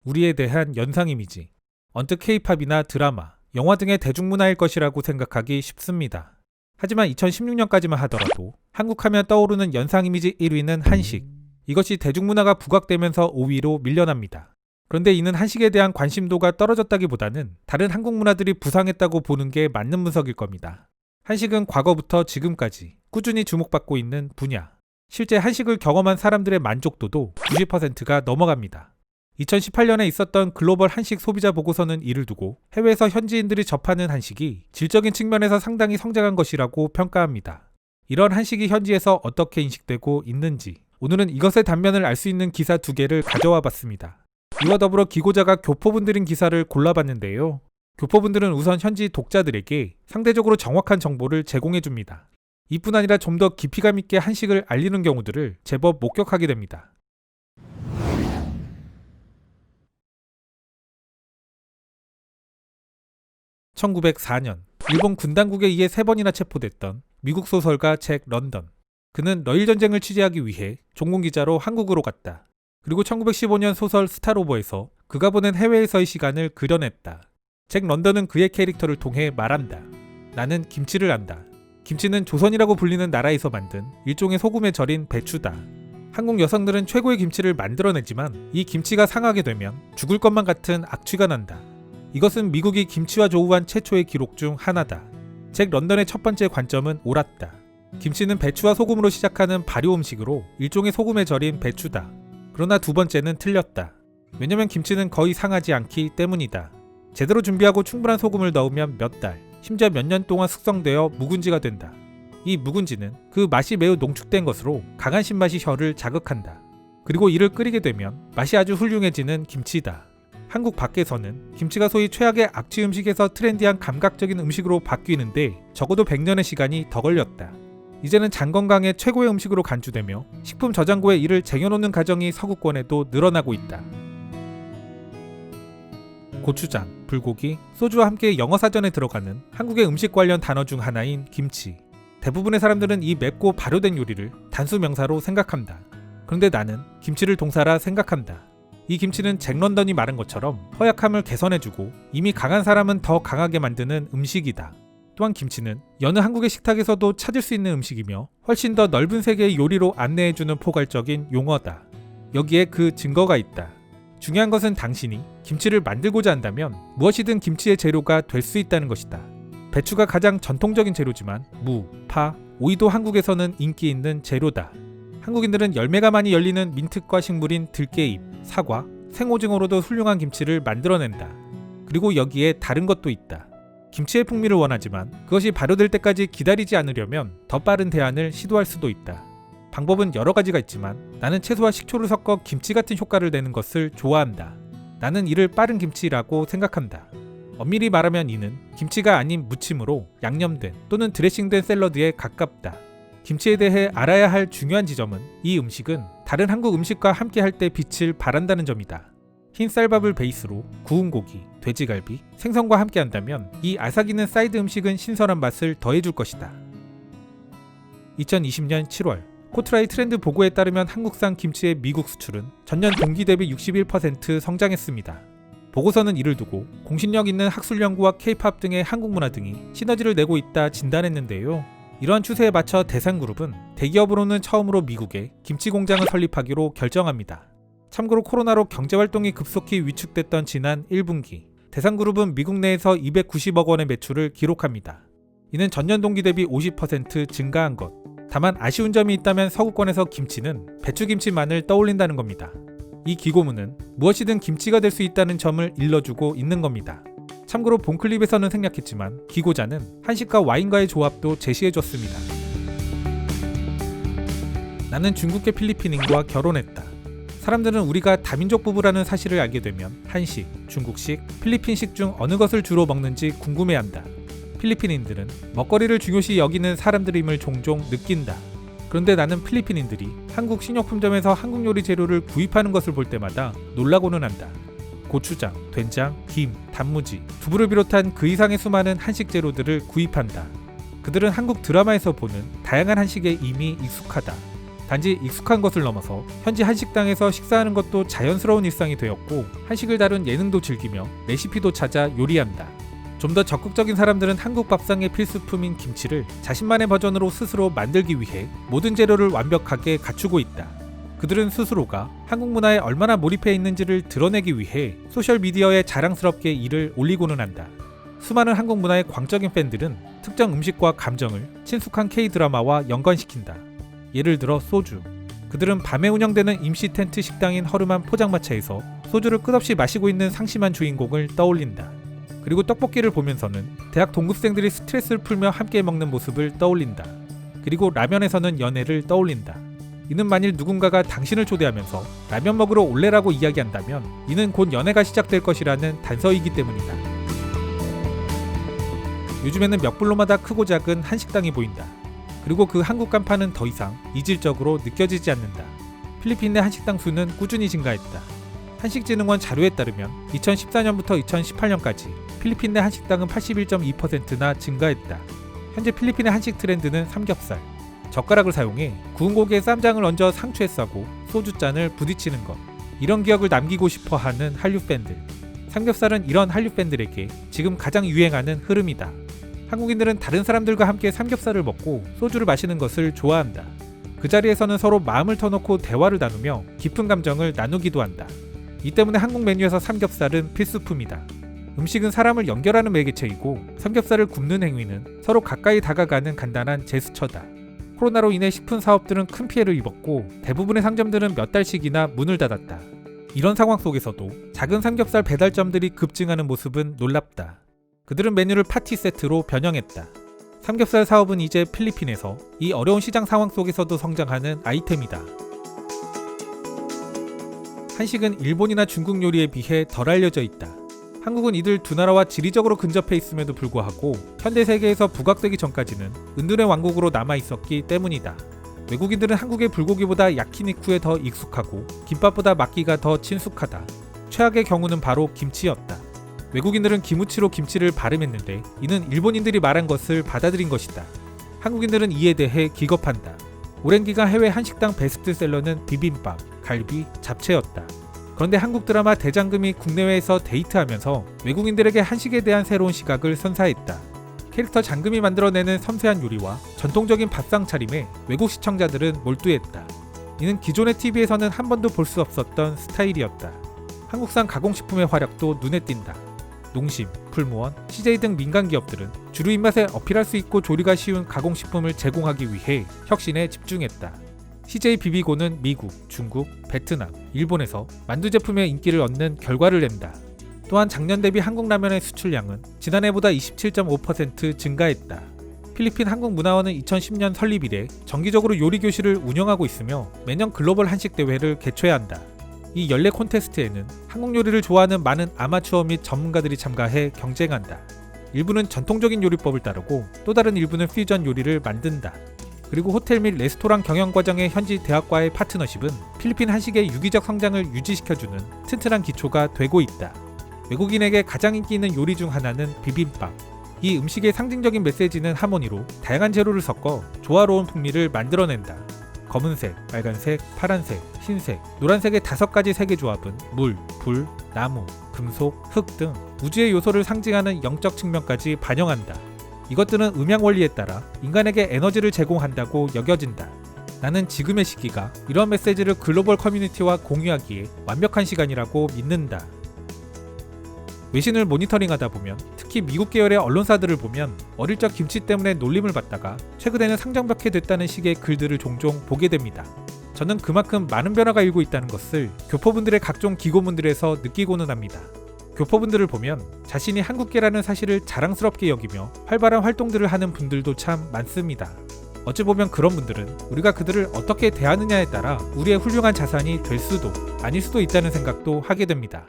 우리에 대한 연상 이미지, 언뜻 K-팝이나 드라마, 영화 등의 대중문화일 것이라고 생각하기 쉽습니다. 하지만 2016년까지만 하더라도 한국 하면 떠오르는 연상 이미지 1위는 한식. 이것이 대중문화가 부각되면서 5위로 밀려납니다. 그런데 이는 한식에 대한 관심도가 떨어졌다기보다는 다른 한국 문화들이 부상했다고 보는 게 맞는 분석일 겁니다. 한식은 과거부터 지금까지 꾸준히 주목받고 있는 분야. 실제 한식을 경험한 사람들의 만족도도 90%가 넘어갑니다. 2018년에 있었던 글로벌 한식 소비자 보고서는 이를 두고 해외에서 현지인들이 접하는 한식이 질적인 측면에서 상당히 성장한 것이라고 평가합니다. 이런 한식이 현지에서 어떻게 인식되고 있는지 오늘은 이것의 단면을 알 수 있는 기사 2개를 가져와 봤습니다. 이와 더불어 기고자가 교포분들인 기사를 골라봤는데요. 교포분들은 우선 현지 독자들에게 상대적으로 정확한 정보를 제공해줍니다. 이뿐 아니라 좀 더 깊이감 있게 한식을 알리는 경우들을 제법 목격하게 됩니다. (1904년) 일본 군당국에 의해 3번이나 체포됐던 미국 소설가 잭 런던. 그는 러일 전쟁을 취재하기 위해 종군기자로 한국으로 갔다. 그리고 1915년 소설 스타로버에서 그가 보낸 해외에서의 시간을 그려냈다. 잭 런던은 그의 캐릭터를 통해 말한다. 나는 김치를 안다. 김치는 조선이라고 불리는 나라에서 만든 일종의 소금에 절인 배추다. 한국 여성들은 최고의 김치를 만들어내지만 이 김치가 상하게 되면 죽을 것만 같은 악취가 난다. 이것은 미국이 김치와 조우한 최초의 기록 중 하나다. 잭 런던의 첫 번째 관점은 옳았다. 김치는 배추와 소금으로 시작하는 발효 음식으로 일종의 소금에 절인 배추다. 그러나 두 번째는 틀렸다. 왜냐면 김치는 거의 상하지 않기 때문이다. 제대로 준비하고 충분한 소금을 넣으면 몇 달, 심지어 몇 년 동안 숙성되어 묵은지가 된다. 이 묵은지는 그 맛이 매우 농축된 것으로 강한 신맛이 혀를 자극한다. 그리고 이를 끓이게 되면 맛이 아주 훌륭해지는 김치다. 한국 밖에서는 김치가 소위 최악의 악취 음식에서 트렌디한 감각적인 음식으로 바뀌는데 적어도 100년의 시간이 더 걸렸다. 이제는 장 건강의 최고의 음식으로 간주되며 식품 저장고에 이를 쟁여놓는 가정이 서구권에도 늘어나고 있다. 고추장, 불고기, 소주와 함께 영어사전에 들어가는 한국의 음식 관련 단어 중 하나인 김치. 대부분의 사람들은 이 맵고 발효된 요리를 단수 명사로 생각한다. 그런데 나는 김치를 동사라 생각한다. 이 김치는 잭 런던이 말한 것처럼 허약함을 개선해주고 이미 강한 사람은 더 강하게 만드는 음식이다. 또한 김치는 여느 한국의 식탁에서도 찾을 수 있는 음식이며 훨씬 더 넓은 세계의 요리로 안내해주는 포괄적인 용어다. 여기에 그 증거가 있다. 중요한 것은 당신이 김치를 만들고자 한다면 무엇이든 김치의 재료가 될 수 있다는 것이다. 배추가 가장 전통적인 재료지만 무, 파, 오이도 한국에서는 인기 있는 재료다. 한국인들은 열매가 많이 열리는 민특과 식물인 들깨잎, 사과, 생오징어로도 훌륭한 김치를 만들어낸다. 그리고 여기에 다른 것도 있다. 김치의 풍미를 원하지만 그것이 발효될 때까지 기다리지 않으려면 더 빠른 대안을 시도할 수도 있다. 방법은 여러 가지가 있지만 나는 채소와 식초를 섞어 김치 같은 효과를 내는 것을 좋아한다. 나는 이를 빠른 김치라고 생각한다. 엄밀히 말하면 이는 김치가 아닌 무침으로 양념된 또는 드레싱된 샐러드에 가깝다. 김치에 대해 알아야 할 중요한 지점은 이 음식은 다른 한국 음식과 함께 할 때 빛을 발한다는 점이다. 흰 쌀밥을 베이스로 구운 고기, 돼지갈비, 생선과 함께 한다면 이 아삭이는 사이드 음식은 신선한 맛을 더해줄 것이다. 2020년 7월 코트라이 트렌드 보고에 따르면 한국산 김치의 미국 수출은 전년 동기 대비 61% 성장했습니다. 보고서는 이를 두고 공신력 있는 학술 연구와 K-팝 등의 한국 문화 등이 시너지를 내고 있다 진단했는데요. 이러한 추세에 맞춰 대상그룹은 대기업으로는 처음으로 미국에 김치 공장을 설립하기로 결정합니다. 참고로 코로나로 경제활동이 급속히 위축됐던 지난 1분기 대상그룹은 미국 내에서 290억 원의 매출을 기록합니다. 이는 전년 동기 대비 50% 증가한 것. 다만 아쉬운 점이 있다면 서구권에서 김치는 배추김치만을 떠올린다는 겁니다. 이 기고문은 무엇이든 김치가 될 수 있다는 점을 일러주고 있는 겁니다. 참고로 본 클립에서는 생략했지만 기고자는 한식과 와인과의 조합도 제시해줬습니다. 나는 중국계 필리핀인과 결혼했다. 사람들은 우리가 다민족 부부라는 사실을 알게 되면 한식, 중국식, 필리핀식 중 어느 것을 주로 먹는지 궁금해한다. 필리핀인들은 먹거리를 중요시 여기는 사람들임을 종종 느낀다. 그런데 나는 필리핀인들이 한국 식료품점에서 한국 요리 재료를 구입하는 것을 볼 때마다 놀라고는 한다. 고추장, 된장, 김, 단무지, 두부를 비롯한 그 이상의 수많은 한식 재료들을 구입한다. 그들은 한국 드라마에서 보는 다양한 한식에 이미 익숙하다. 단지 익숙한 것을 넘어서 현지 한식당에서 식사하는 것도 자연스러운 일상이 되었고 한식을 다룬 예능도 즐기며 레시피도 찾아 요리한다. 좀 더 적극적인 사람들은 한국 밥상의 필수품인 김치를 자신만의 버전으로 스스로 만들기 위해 모든 재료를 완벽하게 갖추고 있다. 그들은 스스로가 한국 문화에 얼마나 몰입해 있는지를 드러내기 위해 소셜미디어에 자랑스럽게 이를 올리고는 한다. 수많은 한국 문화의 광적인 팬들은 특정 음식과 감정을 친숙한 K-드라마와 연관시킨다. 예를 들어 소주. 그들은 밤에 운영되는 임시 텐트 식당인 허름한 포장마차에서 소주를 끝없이 마시고 있는 상심한 주인공을 떠올린다. 그리고 떡볶이를 보면서는 대학 동급생들이 스트레스를 풀며 함께 먹는 모습을 떠올린다. 그리고 라면에서는 연애를 떠올린다. 이는 만일 누군가가 당신을 초대하면서 라면 먹으러 올래라고 이야기한다면 이는 곧 연애가 시작될 것이라는 단서이기 때문이다. 요즘에는 몇 블로마다 크고 작은 한식당이 보인다. 그리고 그 한국 간판은 더 이상 이질적으로 느껴지지 않는다. 필리핀 내 한식당 수는 꾸준히 증가했다. 한식진흥원 자료에 따르면 2014년부터 2018년까지 필리핀 내 한식당은 81.2%나 증가했다. 현재 필리핀의 한식 트렌드는 삼겹살, 젓가락을 사용해 구운 고기에 쌈장을 얹어 상추에 싸고 소주잔을 부딪히는 것. 이런 기억을 남기고 싶어 하는 한류 팬들. 삼겹살은 이런 한류 팬들에게 지금 가장 유행하는 흐름이다. 한국인들은 다른 사람들과 함께 삼겹살을 먹고 소주를 마시는 것을 좋아한다. 그 자리에서는 서로 마음을 터놓고 대화를 나누며 깊은 감정을 나누기도 한다. 이 때문에 한국 메뉴에서 삼겹살은 필수품이다. 음식은 사람을 연결하는 매개체이고 삼겹살을 굽는 행위는 서로 가까이 다가가는 간단한 제스처다. 코로나로 인해 식품 사업들은 큰 피해를 입었고 대부분의 상점들은 몇 달씩이나 문을 닫았다. 이런 상황 속에서도 작은 삼겹살 배달점들이 급증하는 모습은 놀랍다. 그들은 메뉴를 파티 세트로 변형했다. 삼겹살 사업은 이제 필리핀에서 이 어려운 시장 상황 속에서도 성장하는 아이템이다. 한식은 일본이나 중국 요리에 비해 덜 알려져 있다. 한국은 이들 두 나라와 지리적으로 근접해 있음에도 불구하고 현대 세계에서 부각되기 전까지는 은둔의 왕국으로 남아있었기 때문이다. 외국인들은 한국의 불고기보다 야키니쿠에 더 익숙하고 김밥보다 막기가 더 친숙하다. 최악의 경우는 바로 김치였다. 외국인들은 기무치로 김치를 발음했는데 이는 일본인들이 말한 것을 받아들인 것이다. 한국인들은 이에 대해 기겁한다. 오랜 기간 해외 한식당 베스트셀러는 비빔밥, 갈비, 잡채였다. 그런데 한국 드라마 대장금이 국내외에서 데이트하면서 외국인들에게 한식에 대한 새로운 시각을 선사했다. 캐릭터 장금이 만들어내는 섬세한 요리와 전통적인 밥상 차림에 외국 시청자들은 몰두했다. 이는 기존의 TV에서는 한 번도 볼 수 없었던 스타일이었다. 한국산 가공식품의 활약도 눈에 띈다. 농심, 풀무원, CJ 등 민간 기업들은 주류 입맛에 어필할 수 있고 조리가 쉬운 가공식품을 제공하기 위해 혁신에 집중했다. CJ 비비고는 미국, 중국, 베트남, 일본에서 만두 제품의 인기를 얻는 결과를 낸다. 또한 작년 대비 한국 라면의 수출량은 지난해보다 27.5% 증가했다. 필리핀 한국문화원은 2010년 설립 이래 정기적으로 요리 교실을 운영하고 있으며 매년 글로벌 한식 대회를 개최해야 한다. 이 연례 콘테스트에는 한국 요리를 좋아하는 많은 아마추어 및 전문가들이 참가해 경쟁한다. 일부는 전통적인 요리법을 따르고 또 다른 일부는 퓨전 요리를 만든다. 그리고 호텔 및 레스토랑 경영 과정의 현지 대학과의 파트너십은 필리핀 한식의 유기적 성장을 유지시켜주는 튼튼한 기초가 되고 있다. 외국인에게 가장 인기 있는 요리 중 하나는 비빔밥. 이 음식의 상징적인 메시지는 하모니로 다양한 재료를 섞어 조화로운 풍미를 만들어낸다. 검은색, 빨간색, 파란색, 흰색, 노란색의 5가지 색의 조합은 물, 불, 나무, 금속, 흙 등 우주의 요소를 상징하는 영적 측면까지 반영한다. 이것들은 음양 원리에 따라 인간에게 에너지를 제공한다고 여겨진다. 나는 지금의 시기가 이런 메시지를 글로벌 커뮤니티와 공유하기에 완벽한 시간이라고 믿는다. 외신을 모니터링하다 보면 특히 미국 계열의 언론사들을 보면 어릴 적 김치 때문에 놀림을 받다가 최근에는 상정벽해 됐다는 식의 글들을 종종 보게 됩니다. 저는 그만큼 많은 변화가 일고 있다는 것을 교포분들의 각종 기고문들에서 느끼고는 합니다. 교포분들을 보면 자신이 한국계라는 사실을 자랑스럽게 여기며 활발한 활동들을 하는 분들도 참 많습니다. 어찌 보면 그런 분들은 우리가 그들을 어떻게 대하느냐에 따라 우리의 훌륭한 자산이 될 수도 아닐 수도 있다는 생각도 하게 됩니다.